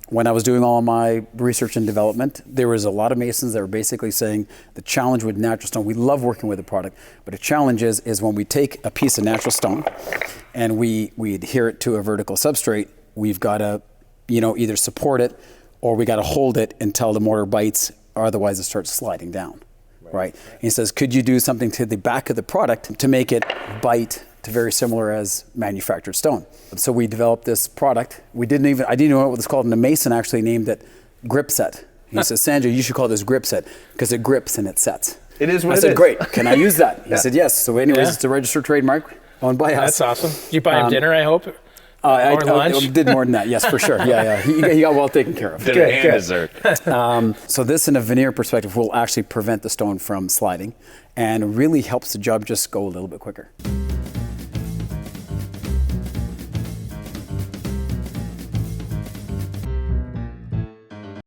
when I was doing all my research and development, there was a lot of masons that were basically saying the challenge with natural stone, we love working with the product, but the challenge is when we take a piece of natural stone and we adhere it to a vertical substrate, we've got to, either support it or we got to hold it until the mortar bites, or otherwise it starts sliding down, right? And he says, could you do something to the back of the product to make it bite to very similar as manufactured stone? So we developed this product. I didn't know what it was called, and the mason actually named it GripSet. He says, Sanjay, you should call this GripSet because it grips and it sets. It is what I it said, is. Great, can I use that? He said, yes. So anyways, it's a registered trademark owned by us. That's awesome. Did you buy him dinner, I hope? I lunch? did more than that, yes, for sure. Yeah. He got well taken care of. Dinner and dessert. So this, in a veneer perspective, will actually prevent the stone from sliding and really helps the job just go a little bit quicker.